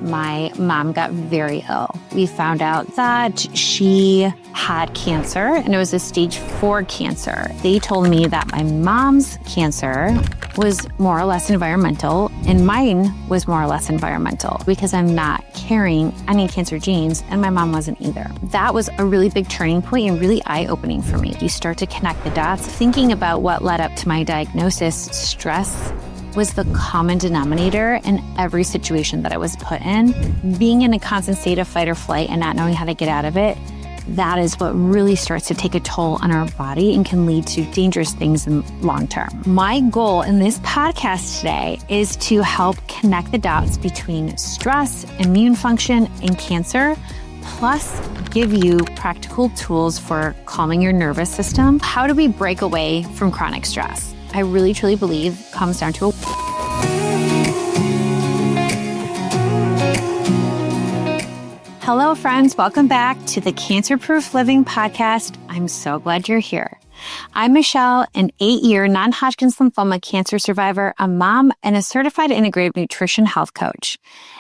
my mom got very ill. We found out that she had cancer and it was a stage 4 cancer. They told me that my mom's cancer was more or less environmental and mine was more or less environmental because I'm not carrying any cancer genes and my mom wasn't either. That was a really big turning point and really eye-opening for me. You start to connect the dots. Thinking about what led up to my diagnosis, stress was the common denominator in every situation that I was put in. Being in a constant state of fight or flight and not knowing how to get out of it, that is what really starts to take a toll on our body and can lead to dangerous things in long term. My goal in this podcast today is to help connect the dots between stress, immune function, and cancer, plus give you practical tools for calming your nervous system. How do we break away from chronic stress? I really, truly believe comes down to Hello, friends. Welcome back to the Cancer Proof Living podcast. I'm so glad you're here. I'm Michelle, an 8-year non-Hodgkin's lymphoma cancer survivor, a mom, and a certified integrative nutrition health coach.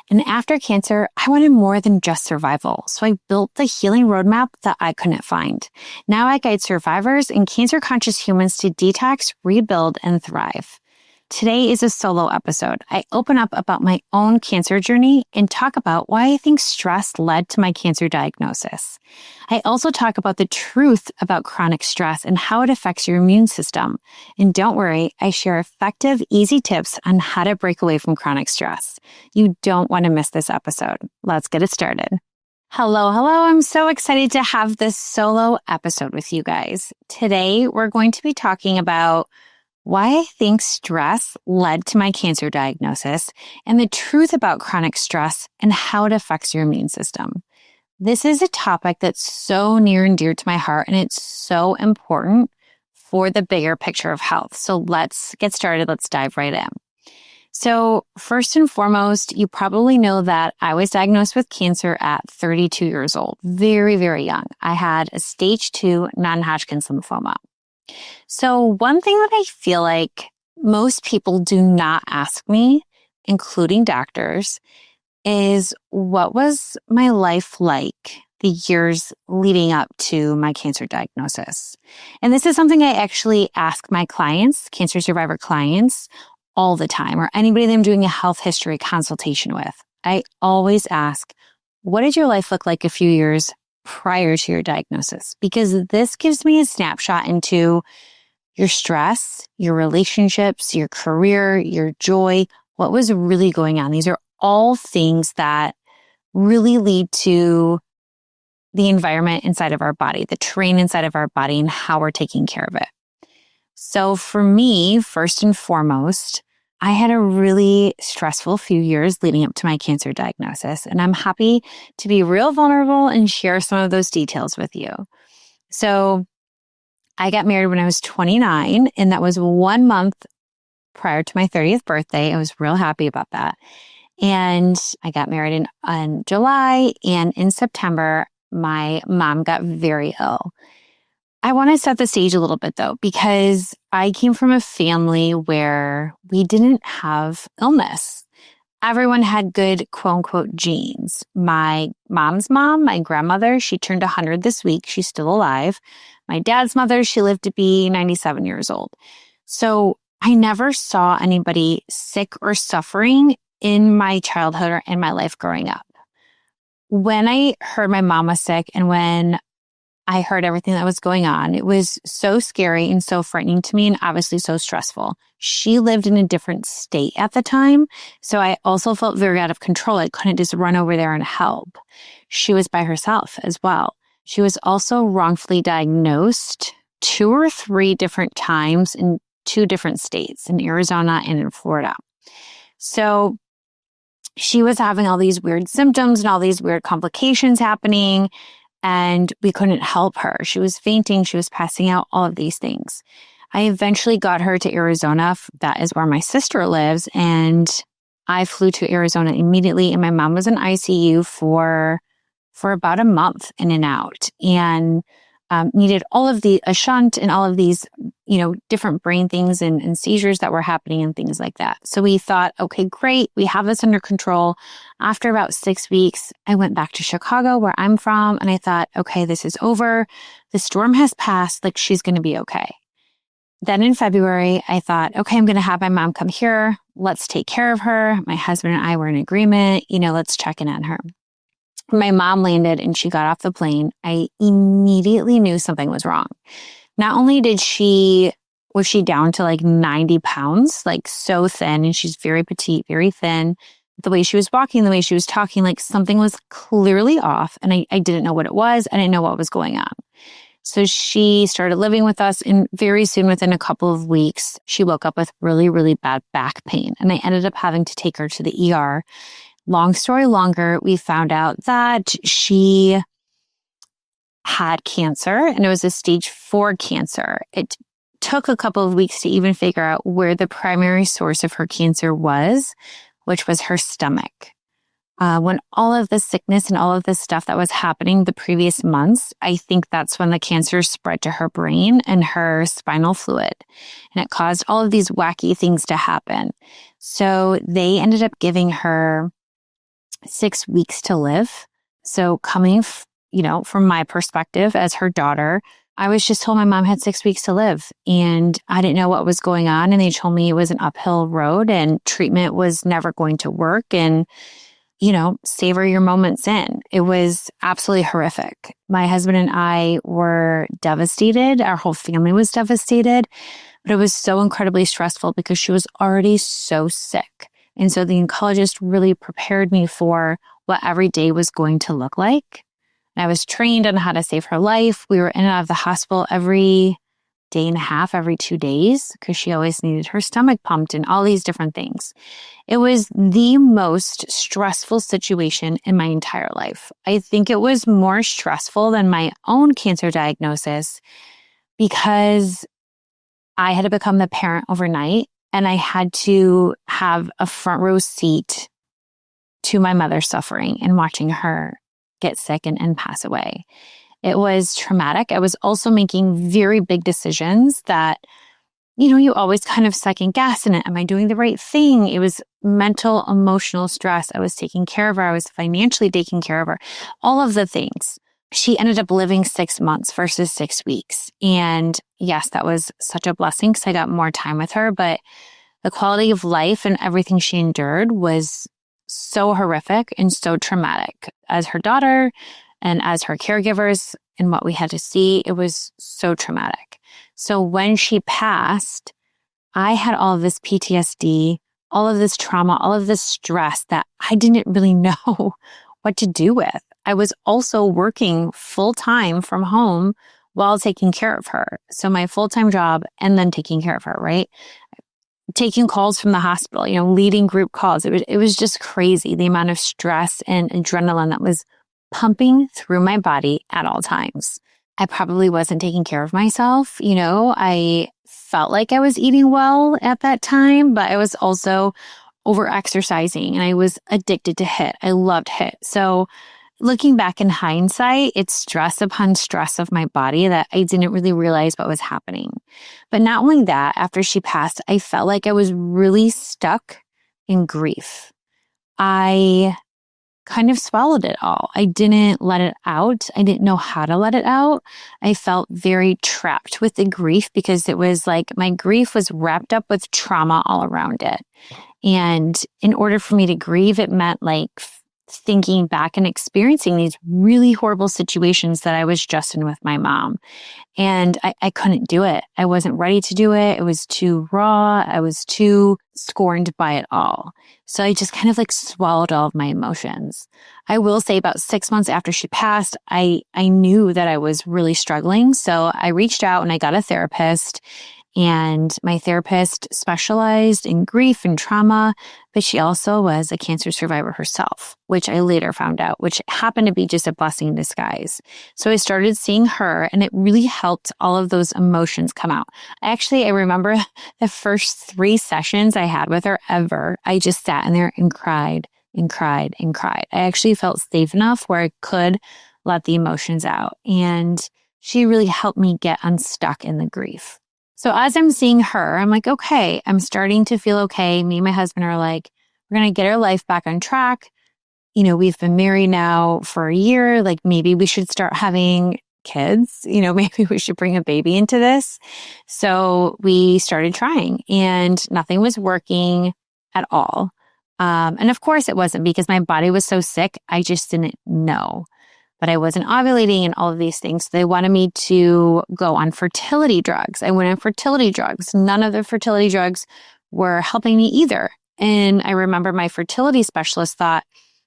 And after cancer, I wanted more than just survival. So I built the healing roadmap that I couldn't find. Now I guide survivors and cancer-conscious humans to detox, rebuild, and thrive. Today is a solo episode. I open up about my own cancer journey and talk about why I think stress led to my cancer diagnosis. I also talk about the truth about chronic stress and how it affects your immune system. And don't worry, I share effective, easy tips on how to break away from chronic stress. You don't want to miss this episode. Let's get it started. Hello. I'm so excited to have this solo episode with you guys. Today, we're going to be talking about why I think stress led to my cancer diagnosis and the truth about chronic stress and how it affects your immune system. This is a topic that's so near and dear to my heart, and it's so important for the bigger picture of health. So let's get started. Let's dive right in. So first and foremost, you probably know that I was diagnosed with cancer at 32 years old, very, very young. I had a stage 2 non-Hodgkin's lymphoma. So one thing that I feel like most people do not ask me, including doctors, is what was my life like the years leading up to my cancer diagnosis? And this is something I actually ask my clients, cancer survivor clients, all the time, or anybody that I'm doing a health history consultation with. I always ask, what did your life look like a few years prior to your diagnosis? Because this gives me a snapshot into your stress, your relationships, your career, your joy, what was really going on. These are all things that really lead to the environment inside of our body, the terrain inside of our body, and how we're taking care of it. So for me, first and foremost, I had a really stressful few years leading up to my cancer diagnosis, and I'm happy to be real vulnerable and share some of those details with you. So I got married when I was 29, and that was 1 month prior to my 30th birthday. I was real happy about that. And I got married in July, and in September, my mom got very ill. I want to set the stage a little bit though, because I came from a family where we didn't have illness. Everyone had good quote unquote genes. My mom's mom, my grandmother, she turned 100 this week. She's still alive. My dad's mother, she lived to be 97 years old. So I never saw anybody sick or suffering in my childhood or in my life growing up. When I heard my mom was sick and when I heard everything that was going on, it was so scary and so frightening to me and obviously so stressful. She lived in a different state at the time, so I also felt very out of control. I couldn't just run over there and help. She was by herself as well. She was also wrongfully diagnosed 2 or 3 different times in 2 different states, in Arizona and in Florida. So she was having all these weird symptoms and all these weird complications happening, and we couldn't help her. She was fainting, she was passing out, all of these things. I eventually got her to Arizona. That is where my sister lives, and I flew to Arizona immediately, and my mom was in ICU for about a month in and out. And needed all of a shunt and all of these, different brain things and seizures that were happening and things like that. So we thought, okay, great. We have this under control. After about 6 weeks, I went back to Chicago where I'm from. And I thought, okay, this is over. The storm has passed. Like, she's going to be okay. Then in February, I thought, okay, I'm going to have my mom come here. Let's take care of her. My husband and I were in agreement. Let's check in on her. My mom landed and she got off the plane. I immediately knew something was wrong. Not only was she down to like 90 pounds, like so thin, and she's very petite, very thin. The way she was walking, the way she was talking, like something was clearly off. And I didn't know what it was. I didn't know what was going on. So she started living with us, and very soon, within a couple of weeks, she woke up with really, really bad back pain. And I ended up having to take her to the ER. Long story longer, we found out that she had cancer, and it was a stage 4 cancer. It took a couple of weeks to even figure out where the primary source of her cancer was, which was her stomach. When all of the sickness and all of this stuff that was happening the previous months, I think that's when the cancer spread to her brain and her spinal fluid. And it caused all of these wacky things to happen. So they ended up giving her 6 weeks to live. So coming, from my perspective as her daughter, I was just told my mom had 6 weeks to live, and I didn't know what was going on. And they told me it was an uphill road and treatment was never going to work, and, savor your moments in. It was absolutely horrific. My husband and I were devastated. Our whole family was devastated, but it was so incredibly stressful because she was already so sick. And so the oncologist really prepared me for what every day was going to look like. And I was trained on how to save her life. We were in and out of the hospital every day and a half, every 2 days, because she always needed her stomach pumped and all these different things. It was the most stressful situation in my entire life. I think it was more stressful than my own cancer diagnosis because I had to become the parent overnight. And I had to have a front row seat to my mother suffering and watching her get sick and pass away. It was traumatic. I was also making very big decisions that, you always kind of second guess. And am I doing the right thing? It was mental, emotional stress. I was taking care of her. I was financially taking care of her. All of the things. She ended up living 6 months versus 6 weeks. And yes, that was such a blessing because I got more time with her, but the quality of life and everything she endured was so horrific and so traumatic. As her daughter and as her caregivers and what we had to see, it was so traumatic. So when she passed, I had all of this PTSD, all of this trauma, all of this stress that I didn't really know what to do with. I was also working full-time from home while taking care of her. So my full-time job and then taking care of her, right? Taking calls from the hospital, leading group calls. It was just crazy, the amount of stress and adrenaline that was pumping through my body at all times. I probably wasn't taking care of myself. I felt like I was eating well at that time, but I was also over-exercising and I was addicted to HIIT. I loved HIIT. So looking back in hindsight, it's stress upon stress of my body that I didn't really realize what was happening. But not only that, after she passed, I felt like I was really stuck in grief. I kind of swallowed it all. I didn't let it out. I didn't know how to let it out. I felt very trapped with the grief because it was like my grief was wrapped up with trauma all around it. And in order for me to grieve, it meant like thinking back and experiencing these really horrible situations that I was just in with my mom. And I couldn't do it. I wasn't ready to do it. It was too raw. I was too scorned by it all. So I just kind of like swallowed all of my emotions. I will say about 6 months after she passed, I knew that I was really struggling. So I reached out and I got a therapist. And my therapist specialized in grief and trauma, but she also was a cancer survivor herself, which I later found out, which happened to be just a blessing in disguise. So I started seeing her and it really helped all of those emotions come out. I remember the first 3 sessions I had with her ever. I just sat in there and cried and cried and cried. I actually felt safe enough where I could let the emotions out. And she really helped me get unstuck in the grief. So as I'm seeing her, I'm like, okay, I'm starting to feel okay. Me and my husband are like, we're going to get our life back on track. We've been married now for a year. Like maybe we should start having kids. Maybe we should bring a baby into this. So we started trying and nothing was working at all. And of course it wasn't because my body was so sick. I just didn't know. But I wasn't ovulating and all of these things. So they wanted me to go on fertility drugs. I went on fertility drugs. None of the fertility drugs were helping me either. And I remember my fertility specialist thought,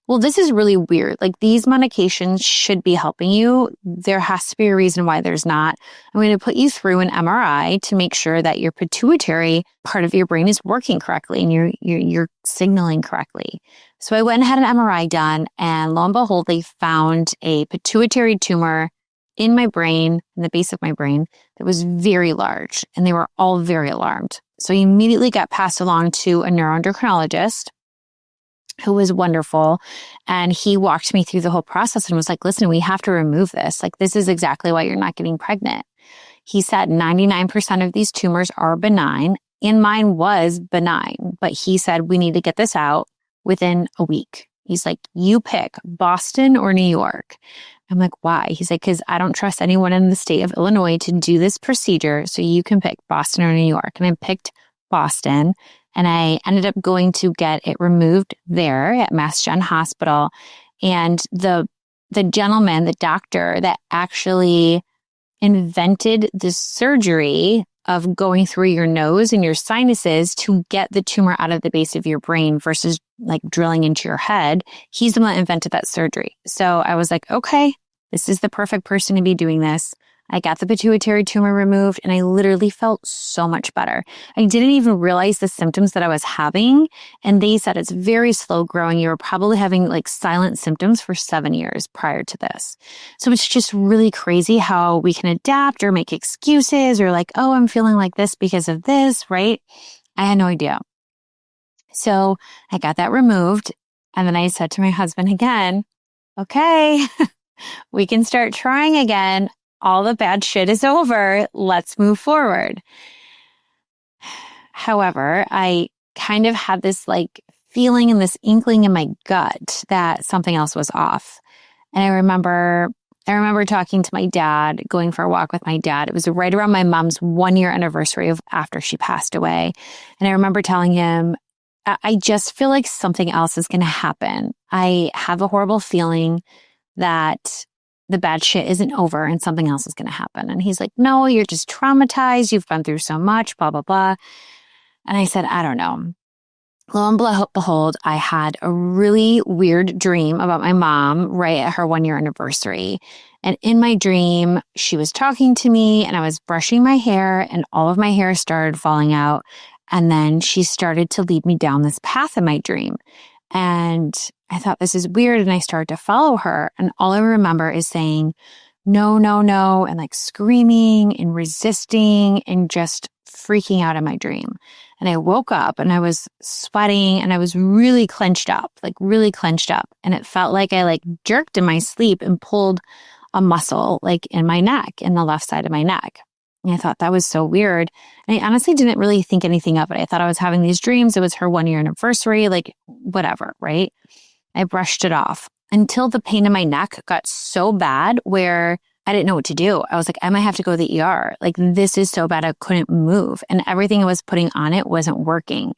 well, this is really weird. Like these medications should be helping you. There has to be a reason why there's not. I'm going to put you through an MRI to make sure that your pituitary part of your brain is working correctly and you're signaling correctly. So I went and had an MRI done, and lo and behold, they found a pituitary tumor in my brain, in the base of my brain, that was very large, and they were all very alarmed. So I immediately got passed along to a neuroendocrinologist who was wonderful. And he walked me through the whole process and was like, listen, we have to remove this. Like, this is exactly why you're not getting pregnant. He said 99% of these tumors are benign, and mine was benign. But he said, we need to get this out within a week. He's like, you pick Boston or New York. I'm like, why? He's like, because I don't trust anyone in the state of Illinois to do this procedure. So you can pick Boston or New York. And I picked Boston. And I ended up going to get it removed there at Mass Gen Hospital. And the gentleman, the doctor that actually invented the surgery of going through your nose and your sinuses to get the tumor out of the base of your brain versus like drilling into your head, he's the one that invented that surgery. So I was like, okay, this is the perfect person to be doing this. I got the pituitary tumor removed and I literally felt so much better. I didn't even realize the symptoms that I was having. And they said it's very slow growing. You were probably having like silent symptoms for 7 years prior to this. So it's just really crazy how we can adapt or make excuses or like, oh, I'm feeling like this because of this, right? I had no idea. So I got that removed. And then I said to my husband again, okay, we can start trying again. All the bad shit is over. Let's move forward. However, I kind of had this like feeling and this inkling in my gut that something else was off. And I remember talking to my dad, going for a walk with my dad. It was right around my mom's 1-year anniversary of after she passed away. And I remember telling him, I just feel like something else is going to happen. I have a horrible feeling that the bad shit isn't over and something else is going to happen. And he's like, no, you're just traumatized. You've been through so much, blah, blah, blah. And I said, I don't know. Lo and behold, I had a really weird dream about my mom right at her 1-year anniversary. And in my dream, she was talking to me and I was brushing my hair and all of my hair started falling out. And then she started to lead me down this path in my dream. And I thought, this is weird. And I started to follow her. And all I remember is saying, no, no, no, and like screaming and resisting and just freaking out in my dream. And I woke up and I was sweating and I was really clenched up. And it felt like I like jerked in my sleep and pulled a muscle like in my neck, in the left side of my neck. And I thought that was so weird. And I honestly didn't really think anything of it. I thought I was having these dreams. It was her 1-year anniversary, like whatever, right? I brushed it off until the pain in my neck got so bad where I didn't know what to do. I was like, I might have to go to the ER. Like, this is so bad I couldn't move. And everything I was putting on it wasn't working.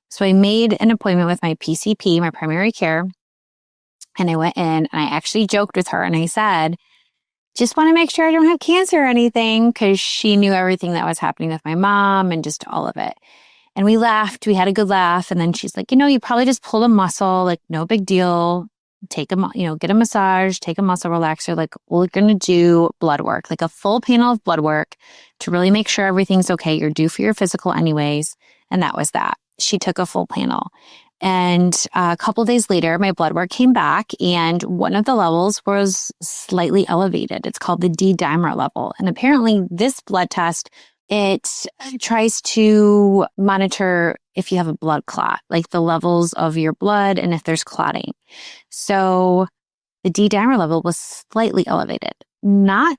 So I made an appointment with my PCP, my primary care. And I went in and I actually joked with her and I said, just want to make sure I don't have cancer or anything, because she knew everything that was happening with my mom and just all of it. And we laughed. We had a good laugh. And then she's like, you probably just pulled a muscle, like no big deal. Get a massage, take a muscle relaxer. Like, we're going to do blood work, like a full panel of blood work to really make sure everything's okay. You're due for your physical anyways. And that was that. She took a full panel. And a couple days later, my blood work came back and one of the levels was slightly elevated. It's called the D-dimer level. And apparently this blood test, it tries to monitor if you have a blood clot, like the levels of your blood and if there's clotting. So the D-dimer level was slightly elevated, not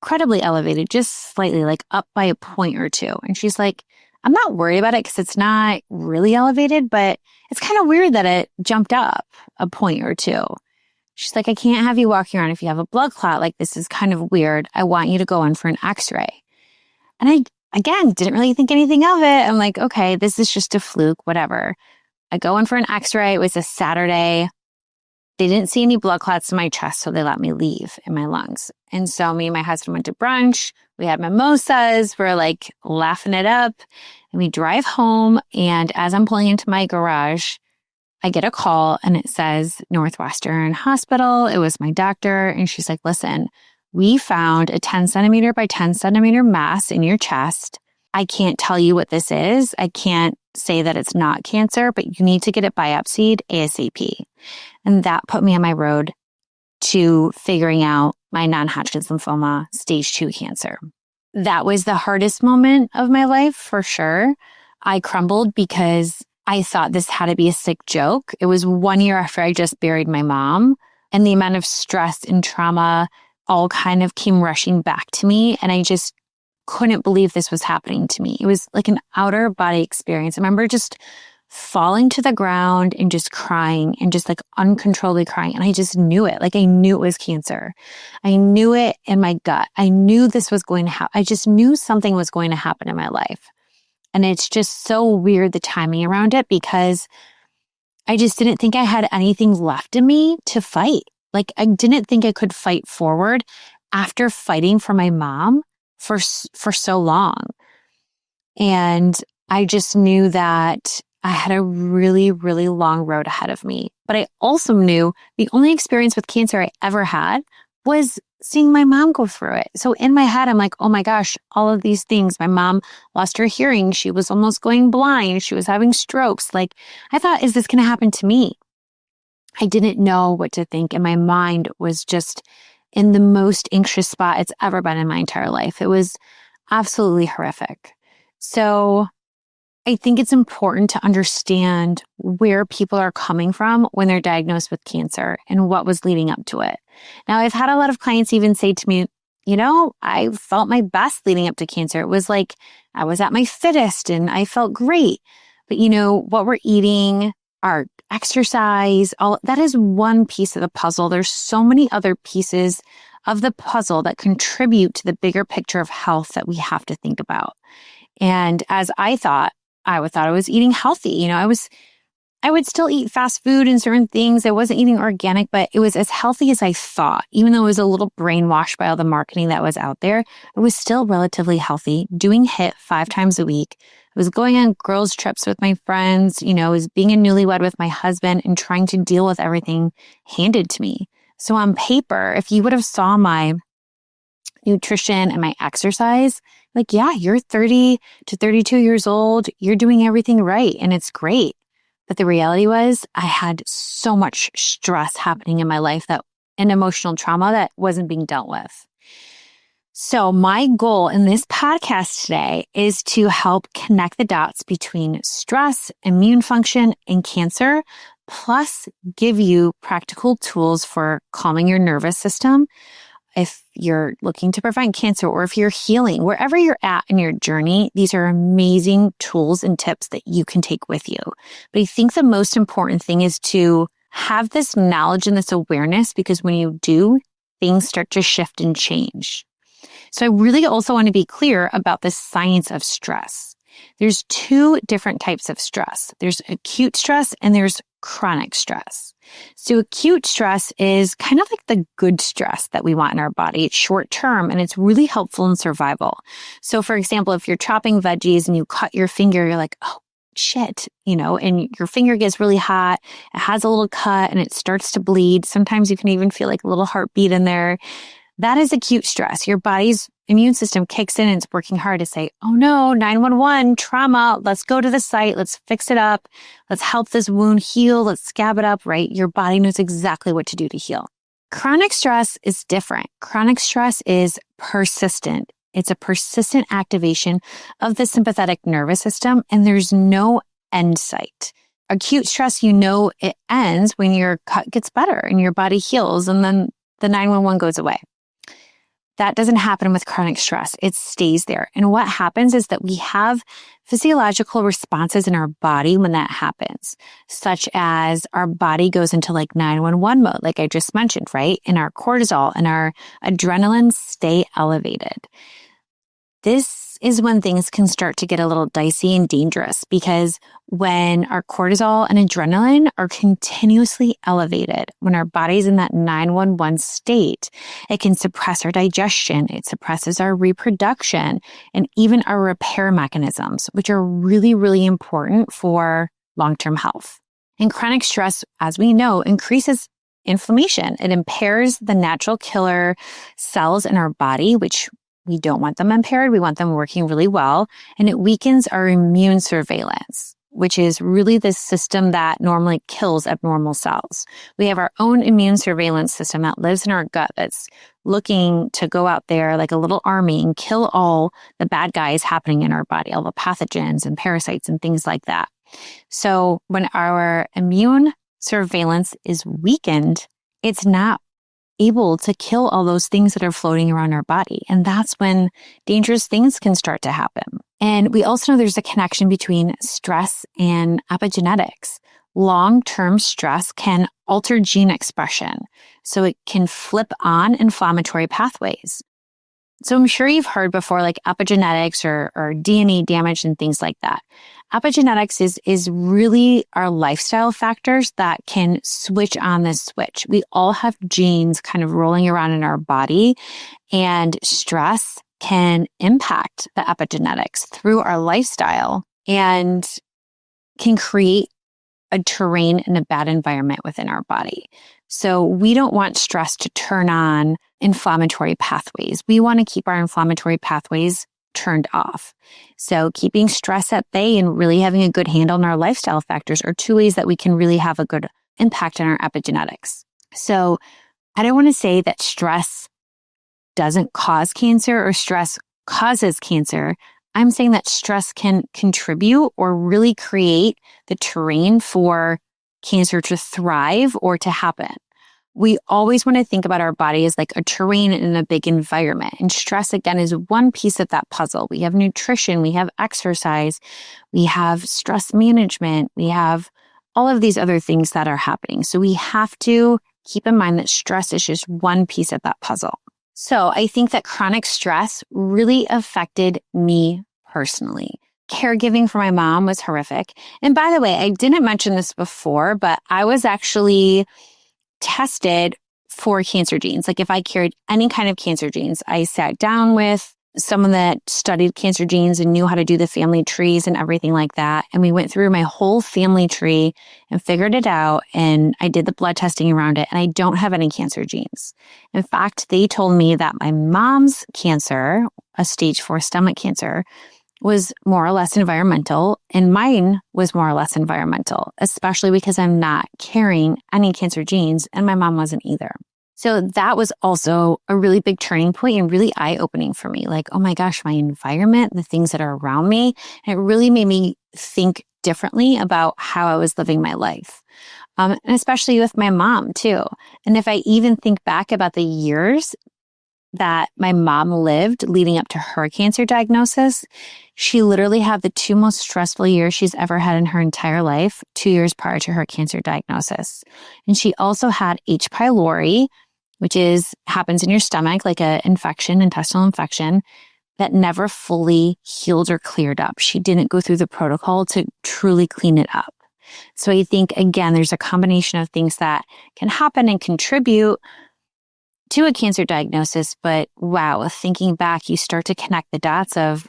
incredibly elevated, just slightly, like up by a point or two. And she's like, I'm not worried about it because it's not really elevated, but it's kind of weird that it jumped up a point or two. She's like, I can't have you walking around if you have a blood clot. Like, this is kind of weird. I want you to go in for an x-ray. And I, again, didn't really think anything of it. I'm like, okay, this is just a fluke, whatever. I go in for an x-ray. It was a Saturday. They didn't see any blood clots in my chest, so they let me leave in my lungs. And so me and my husband went to brunch. We had mimosas. We're like laughing it up. And we drive home. And as I'm pulling into my garage, I get a call and it says Northwestern Hospital. It was my doctor. And she's like, listen, we found a 10 centimeter by 10 centimeter mass in your chest. I can't tell you what this is. I can't say that it's not cancer, but you need to get it biopsied ASAP. And that put me on my road to figuring out my non-Hodgkin's lymphoma stage 2 cancer. That was the hardest moment of my life for sure. I crumbled because I thought this had to be a sick joke. It was 1 year after I just buried my mom, and the amount of stress and trauma all kind of came rushing back to me. And I just couldn't believe this was happening to me. It was like an outer body experience. I remember just falling to the ground and just crying and just like uncontrollably crying. And I just knew it. Like I knew it was cancer. I knew it in my gut. I knew this was going to happen. I just knew something was going to happen in my life. And it's just so weird, the timing around it, because I just didn't think I had anything left in me to fight. Like I didn't think I could fight forward after fighting for my mom for so long. And I just knew that I had a really, really long road ahead of me. But I also knew the only experience with cancer I ever had was seeing my mom go through it. So in my head, I'm like, oh my gosh, all of these things. My mom lost her hearing. She was almost going blind. She was having strokes. Like I thought, is this going to happen to me? I didn't know what to think. And my mind was just in the most anxious spot it's ever been in my entire life. It was absolutely horrific. So I think it's important to understand where people are coming from when they're diagnosed with cancer and what was leading up to it. Now, I've had a lot of clients even say to me, you know, I felt my best leading up to cancer. It was like I was at my fittest and I felt great. But you know, what we're eating, our exercise, all that is one piece of the puzzle. There's so many other pieces of the puzzle that contribute to the bigger picture of health that we have to think about. And as I thought I was eating healthy. You know, I would still eat fast food and certain things. I wasn't eating organic, but it was as healthy as I thought. Even though it was a little brainwashed by all the marketing that was out there, it was still relatively healthy, doing HIIT 5 times a week. I was going on girls' trips with my friends, you know, I was being a newlywed with my husband and trying to deal with everything handed to me. So on paper, if you would have saw my nutrition and my exercise, like, yeah, you're 30 to 32 years old. You're doing everything right. And it's great. But the reality was I had so much stress happening in my life and emotional trauma that wasn't being dealt with. So my goal in this podcast today is to help connect the dots between stress, immune function, and cancer, plus give you practical tools for calming your nervous system if you're looking to prevent cancer or if you're healing, wherever you're at in your journey. These are amazing tools and tips that you can take with you. But I think the most important thing is to have this knowledge and this awareness, because when you do, things start to shift and change. So I really also want to be clear about the science of stress. There's 2 different types of stress. There's acute stress and there's chronic stress. So acute stress is kind of like the good stress that we want in our body. It's short term and it's really helpful in survival. So for example, if you're chopping veggies and you cut your finger, you're like, oh shit, you know, and your finger gets really hot. It has a little cut and it starts to bleed. Sometimes you can even feel like a little heartbeat in there. That is acute stress. Your body's immune system kicks in and it's working hard to say, oh no, 911, trauma, let's go to the site, let's fix it up, let's help this wound heal, let's scab it up, right? Your body knows exactly what to do to heal. Chronic stress is different. Chronic stress is persistent. It's a persistent activation of the sympathetic nervous system, and there's no end site. Acute stress, you know, it ends when your cut gets better and your body heals, and then the 911 goes away. that doesn't happen with chronic stress. It stays there. And what happens is that we have physiological responses in our body when that happens, such as our body goes into like 911 mode, like I just mentioned, right? And our cortisol and our adrenaline stay elevated. This is when things can start to get a little dicey and dangerous, because when our cortisol and adrenaline are continuously elevated, when our body's in that 911 state, it can suppress our digestion, it suppresses our reproduction, and even our repair mechanisms, which are really, really important for long-term health. And chronic stress, as we know, increases inflammation. It impairs the natural killer cells in our body, which we don't want them impaired. We want them working really well. And it weakens our immune surveillance, which is really the system that normally kills abnormal cells. We have our own immune surveillance system that lives in our gut that's looking to go out there like a little army and kill all the bad guys happening in our body, all the pathogens and parasites and things like that. So when our immune surveillance is weakened, it's not able to kill all those things that are floating around our body. And that's when dangerous things can start to happen. And we also know there's a connection between stress and epigenetics. Long-term stress can alter gene expression, so it can flip on inflammatory pathways. So I'm sure you've heard before, like epigenetics or DNA damage and things like that. Epigenetics is really our lifestyle factors that can switch on this switch. We all have genes kind of rolling around in our body, and stress can impact the epigenetics through our lifestyle and can create a terrain and a bad environment within our body. So we don't want stress to turn on inflammatory pathways. We want to keep our inflammatory pathways turned off. So keeping stress at bay and really having a good handle on our lifestyle factors are two ways that we can really have a good impact on our epigenetics. So I don't want to say that stress doesn't cause cancer or stress causes cancer. I'm saying that stress can contribute or really create the terrain for cancer to thrive or to happen. We always want to think about our body as like a terrain in a big environment. And stress, again, is one piece of that puzzle. We have nutrition, we have exercise, we have stress management, we have all of these other things that are happening. So we have to keep in mind that stress is just one piece of that puzzle. So I think that chronic stress really affected me personally. Caregiving for my mom was horrific. And by the way, I didn't mention this before, but I was actually tested for cancer genes. Like if I carried any kind of cancer genes, I sat down with someone that studied cancer genes and knew how to do the family trees and everything like that. And we went through my whole family tree and figured it out. And I did the blood testing around it. And I don't have any cancer genes. In fact, they told me that my mom's cancer, a stage 4 stomach cancer, was more or less environmental, and mine was more or less environmental, especially because I'm not carrying any cancer genes, and my mom wasn't either. So that was also a really big turning point and really eye-opening for me. Like, oh my gosh, my environment, the things that are around me, and it really made me think differently about how I was living my life. And especially with my mom too. And if I even think back about the years that my mom lived leading up to her cancer diagnosis, she literally had the 2 most stressful years she's ever had in her entire life, 2 years prior to her cancer diagnosis. And she also had H. pylori, which happens in your stomach, like an infection, intestinal infection, that never fully healed or cleared up. She didn't go through the protocol to truly clean it up. So I think, again, there's a combination of things that can happen and contribute to a cancer diagnosis, but wow, thinking back, you start to connect the dots of,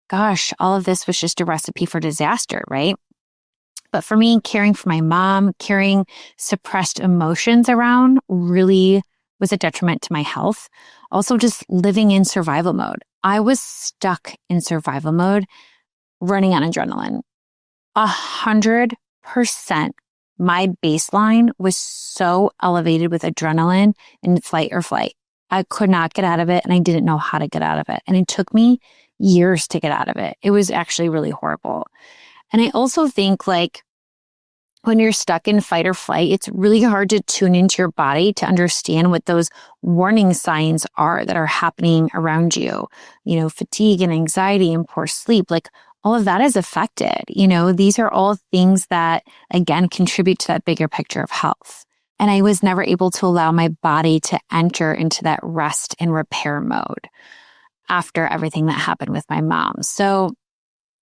gosh, all of this was just a recipe for disaster, right? But for me, caring for my mom, carrying suppressed emotions around really was a detriment to my health. Also, just living in survival mode. I was stuck in survival mode, running on adrenaline. 100%. My baseline was so elevated with adrenaline and fight or flight. I could not get out of it, and I didn't know how to get out of it. And it took me years to get out of it. It was actually really horrible. And I also think, like, When you're stuck in fight or flight, it's really hard to tune into your body to understand what those warning signs are that are happening around you. Fatigue and anxiety and poor sleep, like all of that is affected. These are all things that, again, contribute to that bigger picture of health. And I was never able to allow my body to enter into that rest and repair mode after everything that happened with my mom. So,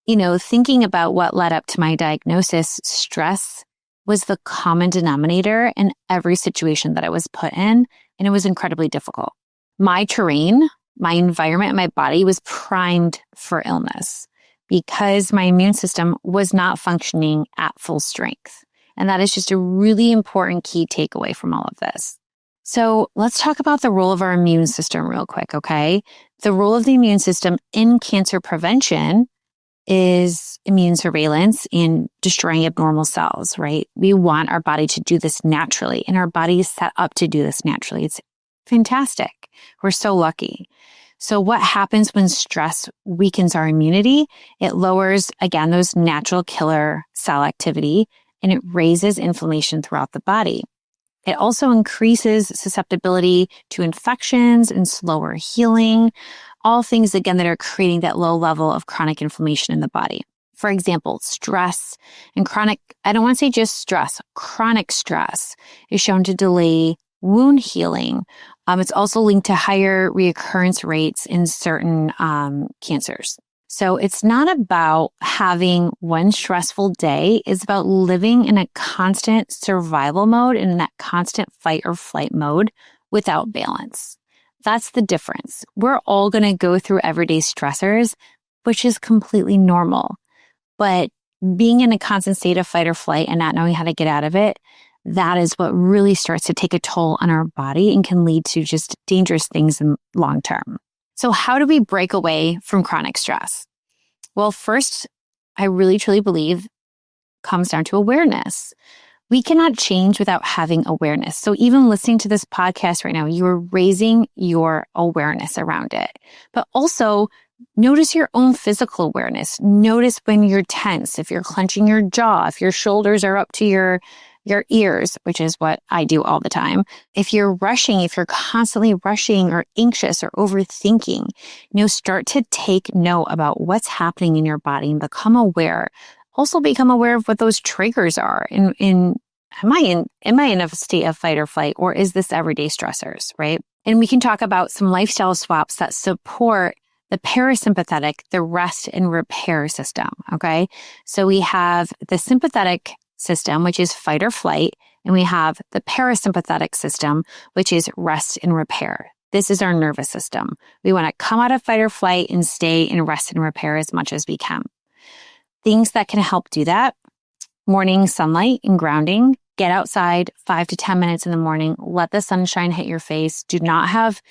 thinking about what led up to my diagnosis, stress was the common denominator in every situation that I was put in, and it was incredibly difficult. My terrain, my environment, my body was primed for illness because my immune system was not functioning at full strength. And that is just a really important key takeaway from all of this. So let's talk about the role of our immune system real quick, okay? The role of the immune system in cancer prevention is immune surveillance and destroying abnormal cells, right? We want our body to do this naturally, and our body is set up to do this naturally. It's fantastic. We're so lucky. So what happens when stress weakens our immunity? It lowers, again, those natural killer cell activity, and it raises inflammation throughout the body. It also increases susceptibility to infections and slower healing, all things, again, that are creating that low level of chronic inflammation in the body. For example, stress and I don't want to say just stress, chronic stress is shown to delay wound healing. It's also linked to higher reoccurrence rates in certain cancers. So it's not about having one stressful day. It's about living in a constant survival mode and in that constant fight or flight mode without balance. That's the difference. We're all going to go through everyday stressors, which is completely normal. But being in a constant state of fight or flight and not knowing how to get out of it, that is what really starts to take a toll on our body and can lead to just dangerous things in long term. So how do we break away from chronic stress? Well, first, I really truly believe comes down to awareness. We cannot change without having awareness. So even listening to this podcast right now, you are raising your awareness around it. But also notice your own physical awareness. Notice when you're tense, if you're clenching your jaw, if your shoulders are up to your ears, which is what I do all the time. If you're rushing, if you're constantly rushing or anxious or overthinking, start to take note about what's happening in your body and become aware. Also become aware of what those triggers are. Am I in a state of fight or flight, or is this everyday stressors, right? And we can talk about some lifestyle swaps that support the parasympathetic, the rest and repair system, okay? So we have the sympathetic system, which is fight or flight, and we have the parasympathetic system, which is rest and repair. This is our nervous system. We want to come out of fight or flight and stay in rest and repair as much as we can. Things that can help do that: morning sunlight and grounding. Get outside 5 to 10 minutes in the morning. Let the sunshine hit your face. Do not have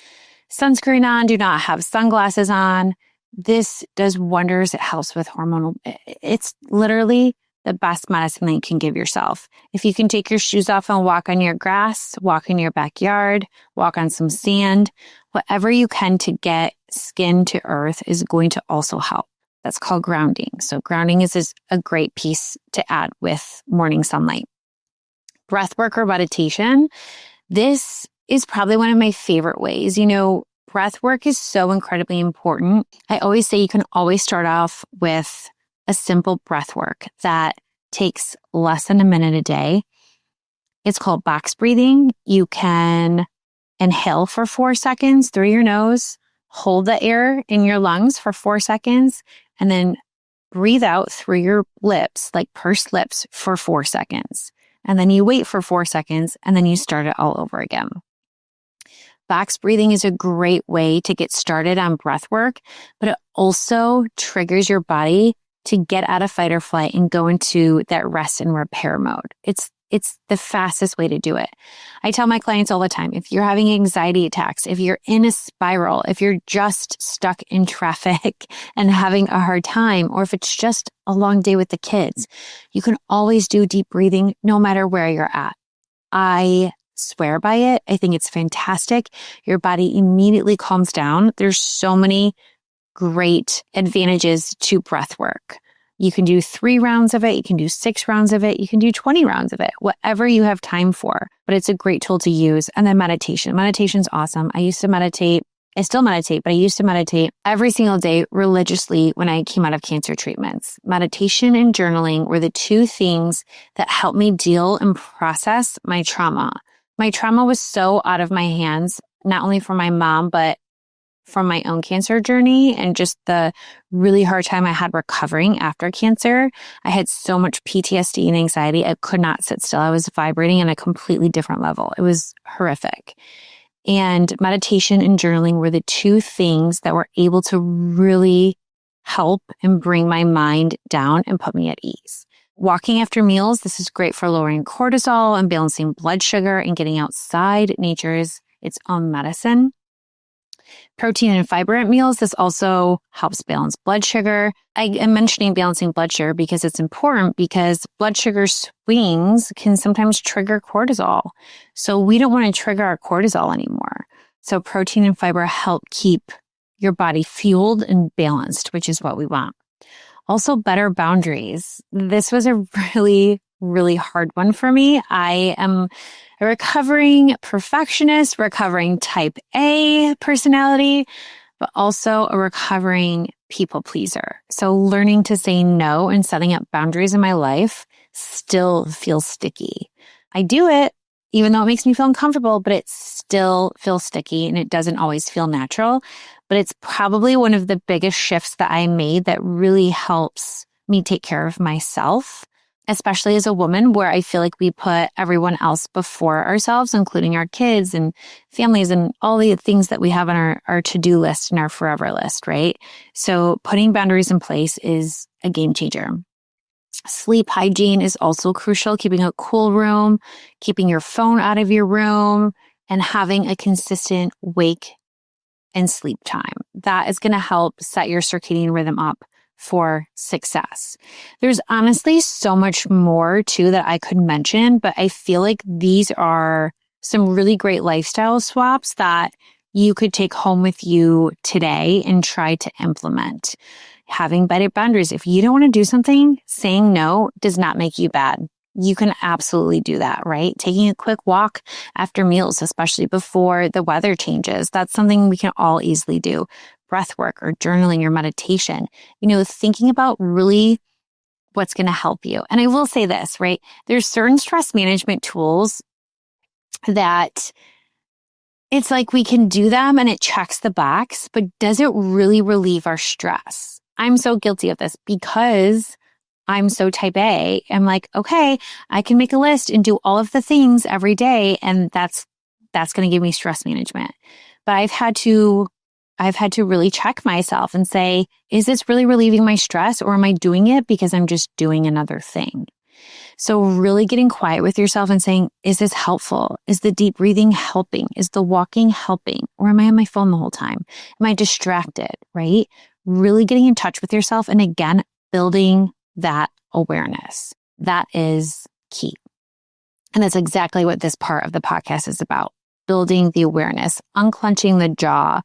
sunscreen on. Do not have sunglasses on. This does wonders. It helps with hormonal. It's literally the best medicine that you can give yourself. If you can take your shoes off and walk on your grass, walk in your backyard, walk on some sand, whatever you can to get skin to earth is going to also help. That's called grounding. So grounding is a great piece to add with morning sunlight. Breath work or meditation. This is probably one of my favorite ways. Breath work is so incredibly important. I always say you can always start off with a simple breath work that takes less than a minute a day. It's called box breathing. You can inhale for 4 seconds through your nose, hold the air in your lungs for 4 seconds, and then breathe out through your lips, like pursed lips, for 4 seconds. And then you wait for 4 seconds, and then you start it all over again. Box breathing is a great way to get started on breath work, but it also triggers your body to get out of fight or flight and go into that rest and repair mode. It's the fastest way to do it. I tell my clients all the time, if you're having anxiety attacks, if you're in a spiral, if you're just stuck in traffic and having a hard time, or if it's just a long day with the kids, you can always do deep breathing no matter where you're at. I swear by it. I think it's fantastic. Your body immediately calms down. There's so many great advantages to breath work. You can do 3 rounds of it. You can do 6 rounds of it. You can do 20 rounds of it, whatever you have time for. But it's a great tool to use. And then meditation. Meditation's awesome. I used to meditate. I still meditate, but I used to meditate every single day religiously when I came out of cancer treatments. Meditation and journaling were the 2 things that helped me deal and process my trauma. My trauma was so out of my hands, not only from my mom, but from my own cancer journey and just the really hard time I had recovering after cancer. I had so much PTSD and anxiety. I could not sit still. I was vibrating on a completely different level. It was horrific. And meditation and journaling were the 2 things that were able to really help and bring my mind down and put me at ease. Walking after meals, this is great for lowering cortisol and balancing blood sugar and getting outside. Nature is its own medicine. Protein and fiber at meals, this also helps balance blood sugar. I am mentioning balancing blood sugar because it's important because blood sugar swings can sometimes trigger cortisol. So we don't want to trigger our cortisol anymore. So protein and fiber help keep your body fueled and balanced, which is what we want. Also, better boundaries. This was a really hard one for me. I am a recovering perfectionist, recovering type A personality, but also a recovering people pleaser. So learning to say no and setting up boundaries in my life still feels sticky. I do it, even though it makes me feel uncomfortable, but it still feels sticky and it doesn't always feel natural. But it's probably one of the biggest shifts that I made that really helps me take care of myself, especially as a woman, where I feel like we put everyone else before ourselves, including our kids and families and all the things that we have on our to-do list and our forever list, right? So putting boundaries in place is a game changer. Sleep hygiene is also crucial, keeping a cool room, keeping your phone out of your room, and having a consistent wake and sleep time. That is going to help set your circadian rhythm up for success. There's honestly so much more too that I could mention, but I feel like these are some really great lifestyle swaps that you could take home with you today and try to implement. Having better boundaries. If you don't want to do something, saying no does not make you bad. You can absolutely do that, right? Taking a quick walk after meals, especially before the weather changes. That's something we can all easily do. Breath work or journaling or meditation, thinking about really what's going to help you. And I will say this, right? There's certain stress management tools that it's like we can do them and it checks the box, but does it really relieve our stress? I'm so guilty of this because I'm so type A. I'm like, okay, I can make a list and do all of the things every day. And that's going to give me stress management. But I've had to really check myself and say, is this really relieving my stress or am I doing it because I'm just doing another thing? So really getting quiet with yourself and saying, is this helpful? Is the deep breathing helping? Is the walking helping? Or am I on my phone the whole time? Am I distracted, right? Really getting in touch with yourself. And again, building that awareness. That is key. And that's exactly what this part of the podcast is about. Building the awareness, unclenching the jaw,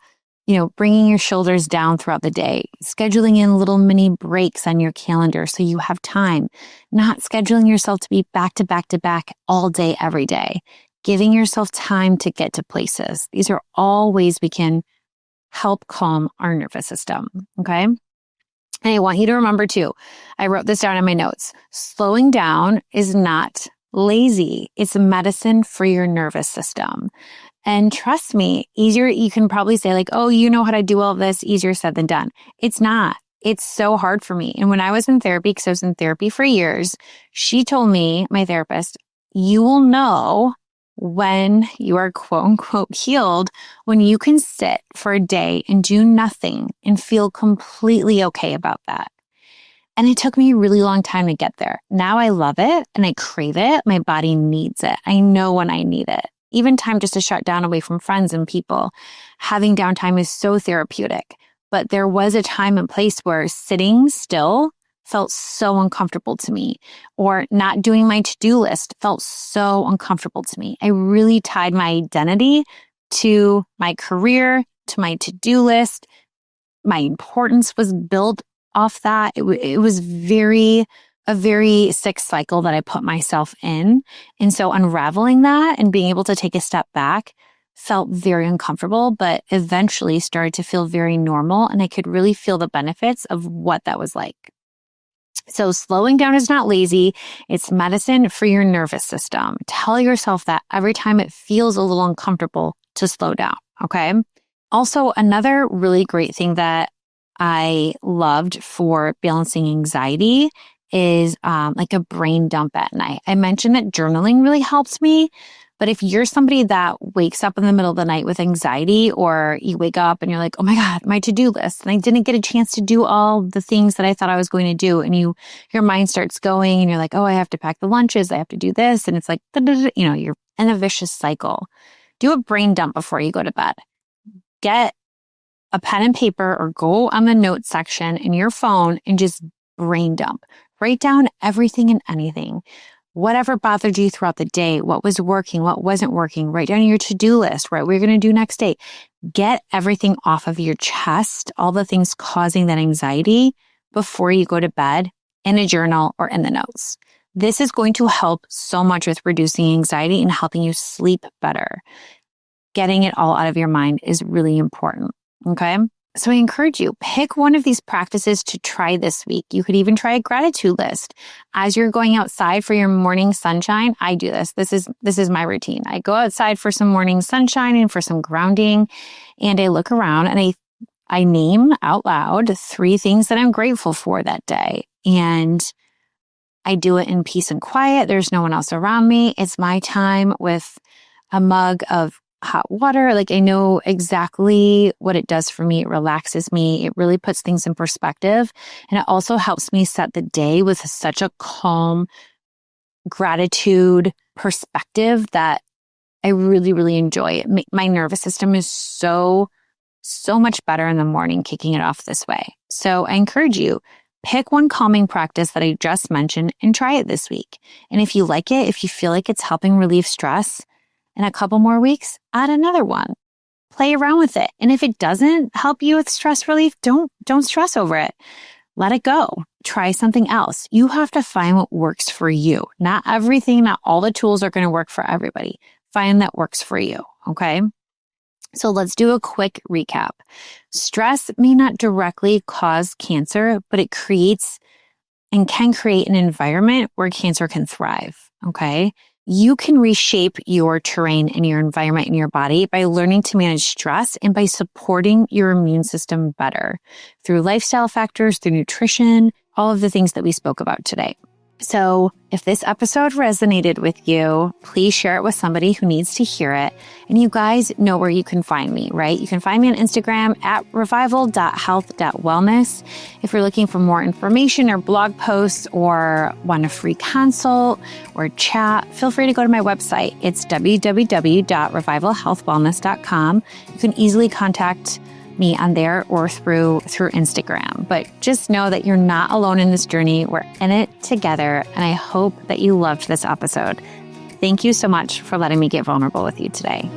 bringing your shoulders down throughout the day, scheduling in little mini breaks on your calendar so you have time, not scheduling yourself to be back to back to back all day, every day, giving yourself time to get to places. These are all ways we can help calm our nervous system. Okay. And I want you to remember too, I wrote this down in my notes. Slowing down is not lazy. It's a medicine for your nervous system. And trust me, easier, you can probably say like, oh, you know how to do all of this, easier said than done. It's not. It's so hard for me. And when I was in therapy, because I was in therapy for years, she told me, my therapist, you will know when you are quote unquote healed, when you can sit for a day and do nothing and feel completely okay about that. And it took me a really long time to get there. Now I love it and I crave it. My body needs it. I know when I need it. Even time just to shut down away from friends and people. Having downtime is so therapeutic. But there was a time and place where sitting still felt so uncomfortable to me, or not doing my to-do list felt so uncomfortable to me. I really tied my identity to my career, to my to-do list. My importance was built off that. It was a very sick cycle that I put myself in. And so unraveling that and being able to take a step back felt very uncomfortable, but eventually started to feel very normal. And I could really feel the benefits of what that was like. So slowing down is not lazy. It's medicine for your nervous system. Tell yourself that every time it feels a little uncomfortable to slow down. Okay. Also, another really great thing that I loved for balancing anxiety is like a brain dump at night. I mentioned that journaling really helps me. But if you're somebody that wakes up in the middle of the night with anxiety, or you wake up and you're like, oh my God, my to-do list, and I didn't get a chance to do all the things that I thought I was going to do. And your mind starts going and you're like, oh, I have to pack the lunches. I have to do this. And it's like, you're in a vicious cycle. Do a brain dump before you go to bed. Get a pen and paper or go on the notes section in your phone and just brain dump. Write down everything and anything. Whatever bothered you throughout the day, what was working, what wasn't working, write down your to-do list, what we're going to do next day. Get everything off of your chest, all the things causing that anxiety before you go to bed in a journal or in the notes. This is going to help so much with reducing anxiety and helping you sleep better. Getting it all out of your mind is really important, okay? So I encourage you, pick one of these practices to try this week. You could even try a gratitude list. As you're going outside for your morning sunshine, I do this. This is my routine. I go outside for some morning sunshine and for some grounding, and I look around and I name out loud 3 things that I'm grateful for that day. And I do it in peace and quiet. There's no one else around me. It's my time with a mug of hot water. Like, I know exactly what it does for me. It relaxes me. It really puts things in perspective. And it also helps me set the day with such a calm gratitude perspective that I really, really enjoy it. My nervous system is so much better in the morning kicking it off this way. So I encourage you, pick one calming practice that I just mentioned and try it this week. And if you like it, if you feel like it's helping relieve stress, in a couple more weeks, add another one. Play around with it. And if it doesn't help you with stress relief, don't stress over it. Let it go. Try something else. You have to find what works for you. Not all the tools are going to work for everybody. Find that works for you, okay? So let's do a quick recap. Stress may not directly cause cancer, but it creates and can create an environment where cancer can thrive, okay? You can reshape your terrain and your environment in your body by learning to manage stress and by supporting your immune system better through lifestyle factors, through nutrition, all of the things that we spoke about today. So if this episode resonated with you, please share it with somebody who needs to hear it. And you guys know where you can find me, right? You can find me on Instagram at revival.health.wellness. If you're looking for more information or blog posts or want a free consult or chat, feel free to go to my website. It's www.revivalhealthwellness.com. You can easily contact me on there or through Instagram. But just know that you're not alone in this journey. We're in it together. And I hope that you loved this episode. Thank you so much for letting me get vulnerable with you today.